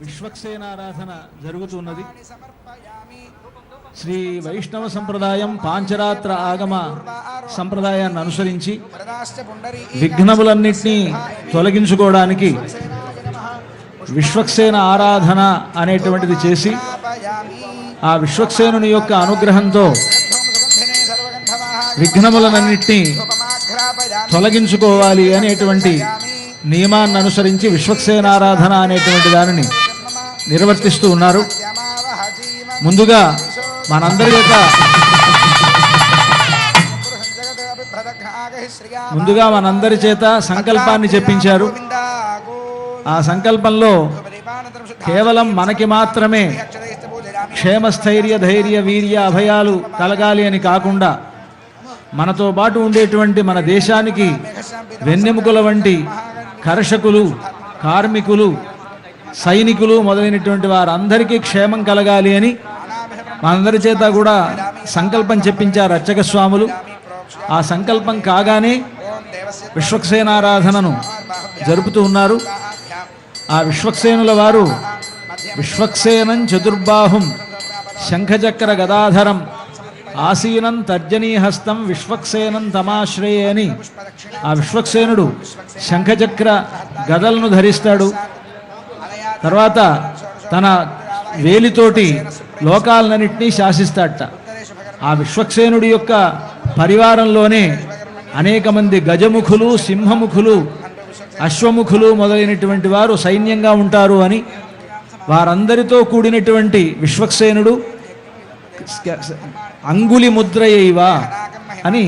విశ్వక్సేనారాధన జరుగుతున్నది. శ్రీ వైష్ణవ సంప్రదాయం పాంచరాత్ర ఆగమ సంప్రదాయాన్ని అనుసరించి విఘ్నములన్నింటినీ తొలగించుకోవడానికి విశ్వక్సేన ఆరాధన అనేటువంటిది చేసి ఆ విశ్వక్సేనుని యొక్క అనుగ్రహంతో విఘ్నములన్నింటినీ తొలగించుకోవాలి అనేటువంటి నియమాన్ని అనుసరించి విశ్వక్సేనారాధన అనేటువంటి దానిని నిర్వర్తిస్తూ ఉన్నారు. ముందుగా మనందరి చేత సంకల్పాన్ని చెప్పించారు. ఆ సంకల్పంలో కేవలం మనకి మాత్రమే క్షేమస్థైర్య ధైర్య వీర్య అభయాలు కలగాలి అని కాకుండా మనతో పాటు ఉండేటువంటి మన దేశానికి వెన్నెముకల వంటి కర్షకులు, కార్మికులు, సైనికులు మొదలైనటువంటి వారందరికీ క్షేమం కలగాలి అని మనందరి చేత కూడా సంకల్పం చెప్పించారు అర్చక స్వాములు. ఆ సంకల్పం కాగానే విశ్వక్సేనారాధనను జరుపుతూ ఉన్నారు. ఆ విశ్వక్సేనుల వారు విశ్వక్సేనం చతుర్బాహుం శంఖచక్ర గదాధరం ఆసీనం తర్జనీహస్తం విశ్వక్సేనం తమాశ్రయే అని ఆ విశ్వక్సేనుడు శంఖచక్ర గదలను ధరిస్తాడు. తర్వాత తన వేలితోటి లోకాలన్నింటినీ శాసిస్తాడట. ఆ విశ్వక్సేనుడి యొక్క పరివారంలోనే అనేక మంది గజముఖులు, సింహముఖులు, అశ్వముఖులు మొదలైనటువంటి వారు సైన్యంగా ఉంటారు అని వారందరితో కూడినటువంటి విశ్వక్సేనుడు అంగులి ముద్రయైవా అని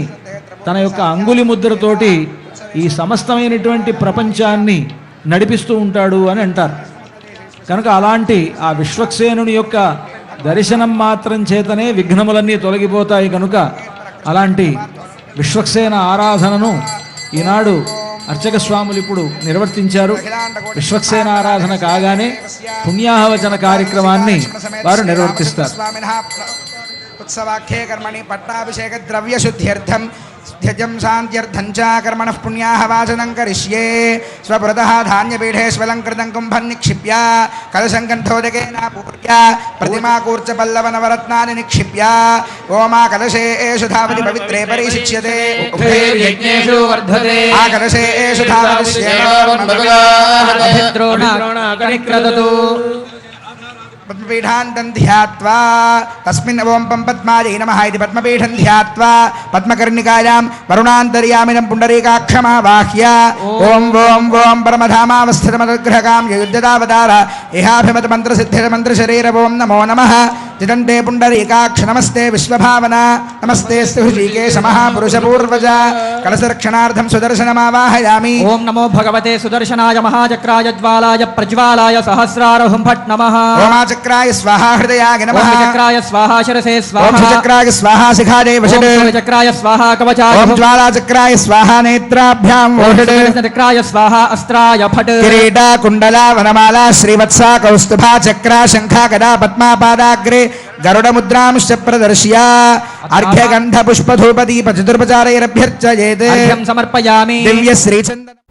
తన యొక్క అంగులి ముద్రతోటి ఈ సమస్తమైనటువంటి ప్రపంచాన్ని నడిపిస్తూ ఉంటాడు అని అంటారు. కనుక అలాంటి ఆ విశ్వక్సేనుని యొక్క దర్శనం మాత్రం చేతనే విఘ్నములన్నీ తొలగిపోతాయి. కనుక అలాంటి విశ్వక్సేన ఆరాధనను ఈనాడు అర్చక స్వాములు ఇప్పుడు నిర్వర్తించారు. విశ్వక్సేన ఆరాధన కాగానే పుణ్యాహవచన కార్యక్రమాన్ని వారు నిర్వర్తిస్తారు. उत्सवाख्ये कर्मणि पट्टाभिषेक द्रव्य शुद्ध्यर्थम ध्यजं शान्त्यर्थं च कर्मणः पुण्याहवाचनं करिष्ये स्वपुरतः धान्यपीठे स्वलङ्कृतं कुम्भं निक्षिप्य कलशं कण्ठोदकेन पूर्य प्रतिमाकूर्च पल्लवनवरत्नानि निक्षिप्य ओमा कलशे एषु धावति पवित्रे परिशिच्यते यज्ञेषु वर्धते आ कलशे एषु धावति पद्मपीठान्तं ध्यात्वा तस्मिन् ओं पद्मायै नमः इति पद्मपीठं ध्यात्वा पद्मकर्णिकायां वरुणान्तर्यामिनं पुण्डरीकाक्षमावाह्य ओं ओं ओं परमधामावस्थितमनुग्रहकां युद्धदावतार इहाभिमतमन्त्रसिद्धिर्मन्त्रशरीर ओं नमो नमः जिदन्ते पुण्डरीकाक्ष नमस्ते विश्वभावना नमस्ते ऋषिकेश महापुरुषपूर्वज कलशरक्षणार्थं सुदर्शनमावाहयामि ओं नमो भगवते सुदर्शनाय महाचक्राय ज्वालाय प्रज्वालाय सहस्रारहुं फट् नमः चक्राय स्वाहा हृदयाय नमः चक्राय स्वाहा शिरसे स्वाहा चक्राय स्वाहा शिखादे वषट् चक्राय स्वाहा कवचाय ज्वाला चक्राय स्वाहा नेत्राभ्यां वषट् चक्राय स्वाहा अस्त्राय फट् किरीटा कुण्डला वनमाला श्रीवत्सा कौस्तुभा चक्रा शंखा गदा पद्मापादाग्रे गरुडमुद्रांश्च प्रदर्श्य अर्घ्यगन्ध पुष्पधूपदीप चतुर्पचारैरभ्यर्चयेत् अर्घ्यं समर्पयामि दिव्य श्रीचन्दन